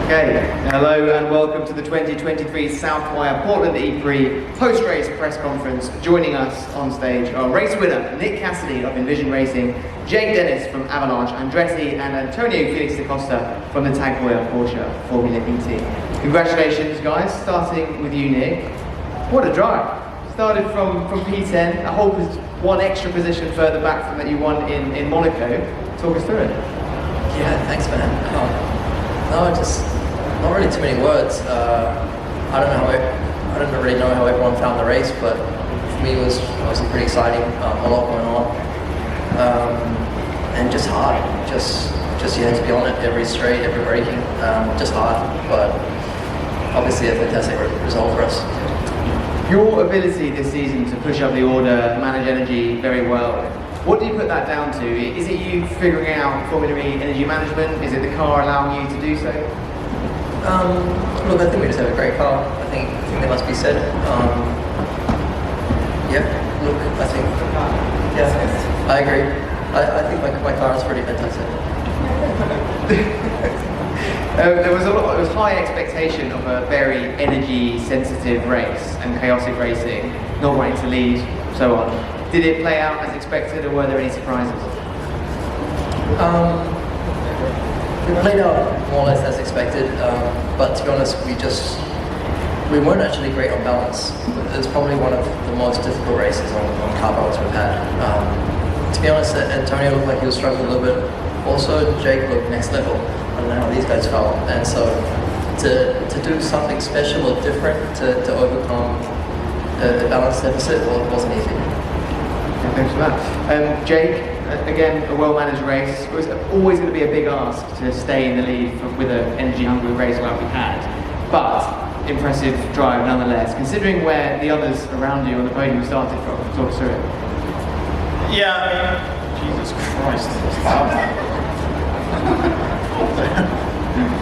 Okay, hello and welcome to the 2023 Southwire Portland E-Prix post-race press conference. Joining us on stage are race winner Nick Cassidy of Envision Racing, Jake Dennis from Avalanche, Andretti and Antonio Felix da Costa from the Tag Heuer Porsche Formula E team. Congratulations guys, starting with you Nick. What a drive! Started from P10, a whole one extra position further back from that you won in Monaco. Talk us through it. Yeah, thanks man. No, just not really too many words. I don't really know how everyone found the race, but for me it was obviously pretty exciting. A lot going on, and just hard. Just you had to be on it every straight, every braking. Just hard, but obviously a fantastic result for us. Your ability this season to push up the order, manage energy very well. What do you put that down to? Is it you figuring out Formula E energy management? Is it the car allowing you to do so? Look, I think we just have a great car. I think that must be said. Yeah, look, I think, yeah, I agree. I think my car is pretty fantastic. There was high expectation of a very energy sensitive race and chaotic racing, not wanting to lead, so on. Did it play out as expected, or were there any surprises? It played out more or less as expected, but to be honest, we weren't actually great on balance. It was probably one of the most difficult races on car balance we've had. To be honest, Antonio looked like he was struggling a little bit. Also, Jake looked next level. I don't know how these guys felt, and so to do something special or different to overcome the balance deficit wasn't easy. Thanks for that. Jake, again, a well-managed race. It was always going to be a big ask to stay in the lead with an energy-hungry race like we had, but impressive drive nonetheless, considering where the others around you on the podium started from. Talk us through it. Yeah, I mean, Jesus Christ.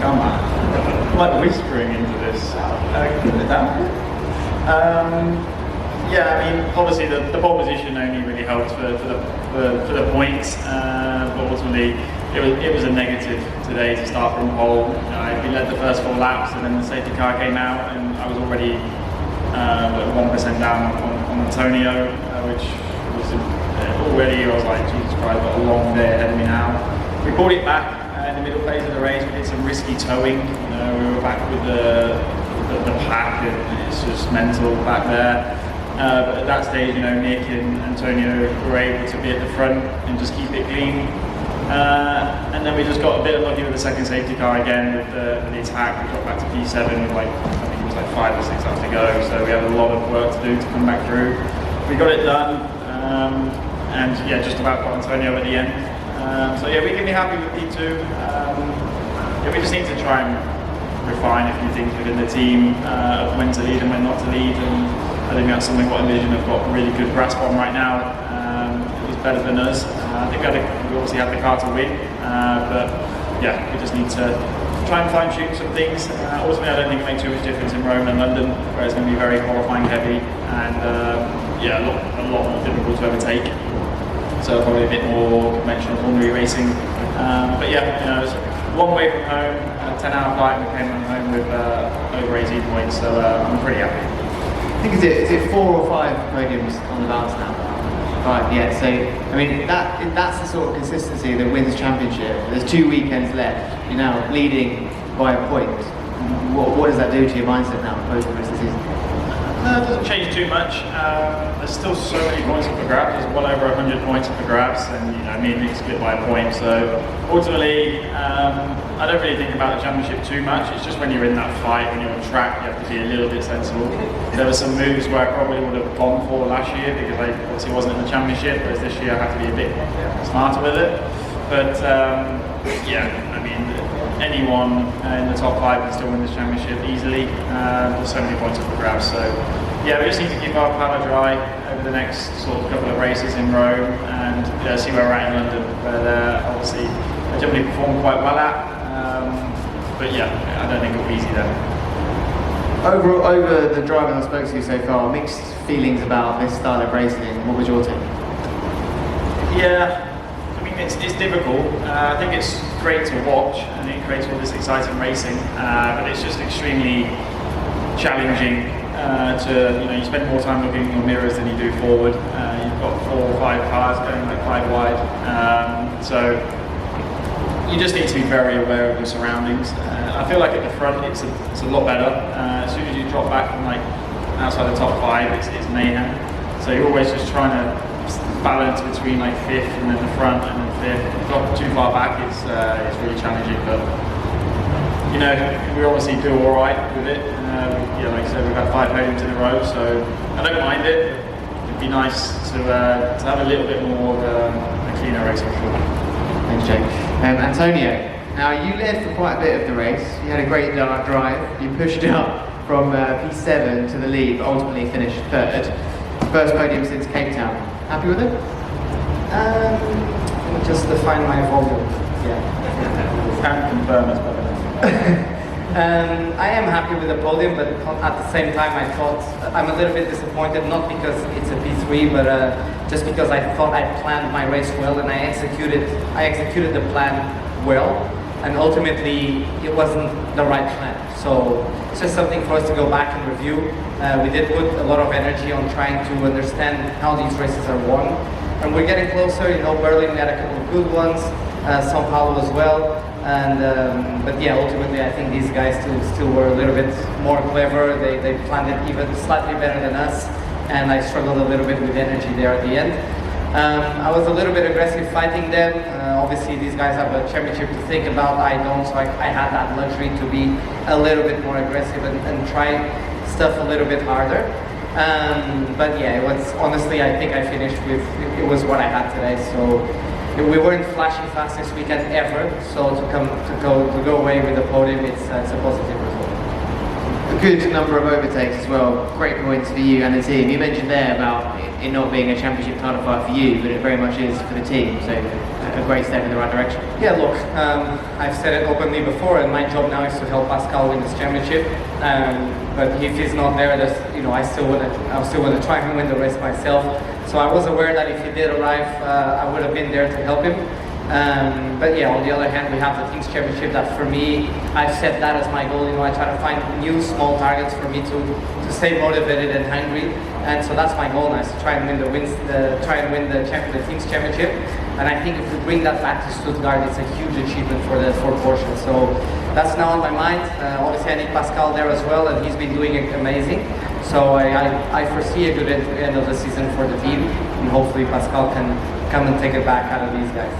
Come on. I'm like whispering into this. Keep it down. Yeah, I mean, obviously the pole position only really helped for the points, but ultimately it was a negative today to start from pole. We led the first 4 laps, and then the safety car came out, and I was already 1% down on Antonio, which was already, I was like, Jesus Christ, got a long day ahead of me now. We brought it back in the middle phase of the race. We did some risky towing. We were back with the pack, and it's just mental back there. But at that stage, Nick and Antonio were able to be at the front and just keep it clean. And then we just got a bit unlucky with the second safety car again with the attack. We got back to P7 with I think it was like 5 or 6 laps to go. So we had a lot of work to do to come back through. We got it done, and yeah, just about got Antonio at the end. So yeah, we can be happy with P2. Yeah, we just need to try and refine a few things within the team, when to lead and when not to lead. And I think that's something what Envision have got a really good grasp on right now. It was better than us. I think we obviously had the car to win, but yeah, we just need to try and fine tune some things. Ultimately, I don't think it makes too much difference in Rome and London, where it's going to be very qualifying heavy and yeah, a lot more difficult to overtake. So probably a bit more conventional Formula E racing. But yeah, it was one way from home, a 10-hour flight, and we came home with over 18 points. So I'm pretty happy. I think is it 4 or 5 podiums on the balance now? 5, yeah. So I mean that's the sort of consistency that wins championship. There's 2 weekends left. You're now leading by a point. What does that do to your mindset now post the rest of the season? No, it doesn't change too much. There's still so many points up for grabs. There's well over 100 points up for grabs, and me and Nick split by a point. So ultimately, I don't really think about the championship too much. It's just when you're in that fight, when you're on track, you have to be a little bit sensible. There were some moves where I probably would have gone for last year because I obviously wasn't in the championship, whereas this year I have to be a bit smarter with it. But yeah, I mean, anyone in the top 5 can still win this championship easily. There's so many points up for grabs. So yeah, we just need to keep our powder dry over the next sort of couple of races in Rome and see where we're at in London, where obviously I generally performed quite well at. But yeah, I don't think it'll be easy there. Over the driving I spoke to you so far, mixed feelings about this style of racing. What was your take? Yeah, I mean it's difficult. I think it's great great to watch and it creates all this exciting racing, but it's just extremely challenging you spend more time looking in your mirrors than you do forward. You've got 4 or 5 cars going like 5 wide, so you just need to be very aware of your surroundings. I feel like at the front it's a lot better. As soon as you drop back from like outside the top 5, it's mayhem. So you're always just trying to balance between like 5th and then the front and then 5th. If you drop too far back, it's really challenging. But you know, we obviously do all right with it. Like I said, we've had 5 podiums in a row, so I don't mind it. It'd be nice to have a little bit more of a cleaner race for sure. Thanks, Jake. Antonio, now you led for quite a bit of the race. You had a great drive. You pushed up from P7 to the lead, but ultimately finished 3rd. First podium since Cape Town. Happy with it? Let me just define my volume. Yeah. Can confirm as well. I am happy with the podium, but at the same time I thought I'm a little bit disappointed, not because it's a P3, but just because I thought I planned my race well and I executed the plan well, and ultimately it wasn't the right plan. So it's just something for us to go back and review. We did put a lot of energy on trying to understand how these races are won, and we're getting closer. You know, Berlin we had a couple of good ones, São Paulo as well. But yeah, ultimately I think these guys still were a little bit more clever. They planned it even slightly better than us, and I struggled a little bit with energy there at the end. I was a little bit aggressive fighting them. Obviously these guys have a championship to think about, I don't, so I had that luxury to be a little bit more aggressive and try stuff a little bit harder. But yeah, it was honestly, I think I finished with, it was what I had today. So we weren't flashing fast this weekend ever, so to go away with the podium, it's a positive result. A good number of overtakes as well. Great points for you and the team. You mentioned there about it not being a championship title fight for you, but it very much is for the team. So a great step in the right direction. Yeah, look, I've said it openly before, and my job now is to help Pascal win this championship. But if he's not there, I still want to try and win the race myself. So I was aware that if he did arrive, I would have been there to help him. But yeah, on the other hand, we have the Teams Championship that for me, I've set that as my goal. I try to find new small targets for me to stay motivated and hungry. And so that's my goal now, is to try and win the Teams Championship. And I think if we bring that back to Stuttgart, it's a huge achievement for Porsche. So that's now on my mind. Obviously I need Pascal there as well, and he's been doing it amazing. So I foresee a good end of the season for the team, and hopefully Pascal can come and take it back out of these guys.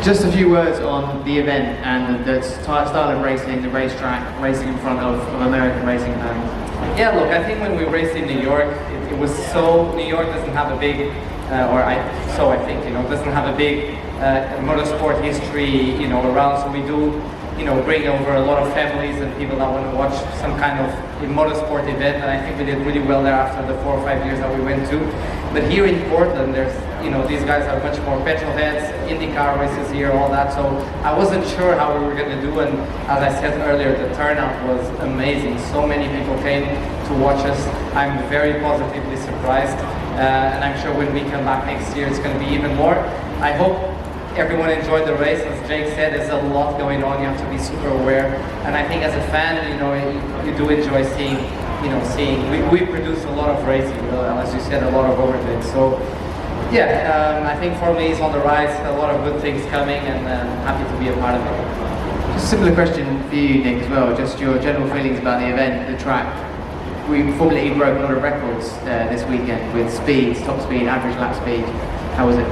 Just a few words on the event and the style of racing, the racetrack, racing in front of American racing fans. Yeah, look, I think when we raced in New York, it was so, New York doesn't have a big, doesn't have a big motorsport history, around, so we do, bring over a lot of families and people that want to watch some kind of motorsport event, and I think we did really well there after the 4 or 5 years that we went to. But here in Portland, there's, these guys are much more petrol heads, IndyCar races here, all that, so I wasn't sure how we were going to do, and as I said earlier, the turnout was amazing. So many people came to watch us. I'm very positively surprised, and I'm sure when we come back next year, it's going to be even more. I hope everyone enjoyed the race. As Jake said, there's a lot going on. You have to be super aware. And I think as a fan, you do enjoy seeing, we produce a lot of racing, as you said, a lot of overtakes. So, yeah, I think Formula E is on the rise. A lot of good things coming, and happy to be a part of it. Just a similar question for you, Nick, as well. Just your general feelings about the event, the track. Formula E broke a lot of records this weekend with speeds, top speed, average lap speed. How was it?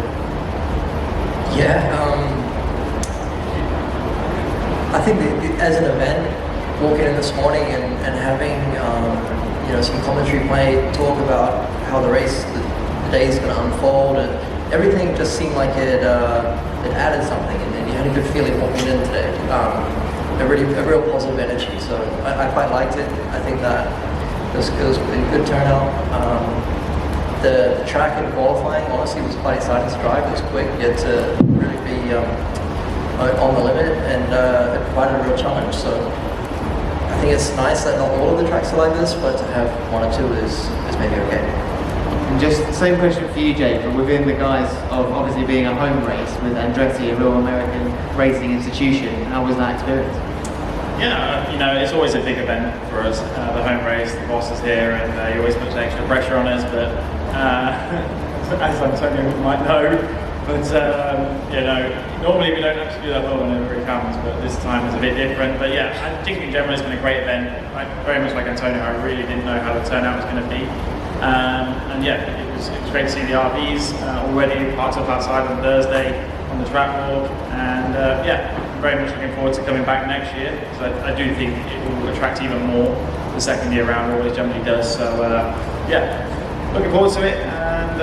Yeah, I think as an event, walking in this morning and having some commentary play, talk about how the day is going to unfold, and everything just seemed like it added something, and you had a good feeling walking in today. A real positive energy. So I quite liked it. I think that it was a good turnout. The track and qualifying, honestly, was quite exciting to drive. It was quick, yet to really be on the limit, and it provided a real challenge. So I think it's nice that not all of the tracks are like this, but to have one or two is maybe okay. And just the same question for you, Jake, but within the guise of obviously being a home race with Andretti, a real American racing institution, how was that experience? Yeah, you know, it's always a big event for us, the home race, the boss is here, and he always puts extra pressure on us, but as Antonio might know, but you know, normally we don't actually do that well whenever it comes, but this time is a bit different. But yeah, I think in general it's been a great event. Very much like Antonio, I really didn't know how the turnout was going to be. And yeah, it was great to see the RVs already parked up outside on Thursday on the track walk, and yeah, I'm very much looking forward to coming back next year. So I do think it will attract even more the second year round, always generally does. So yeah, looking forward to it, and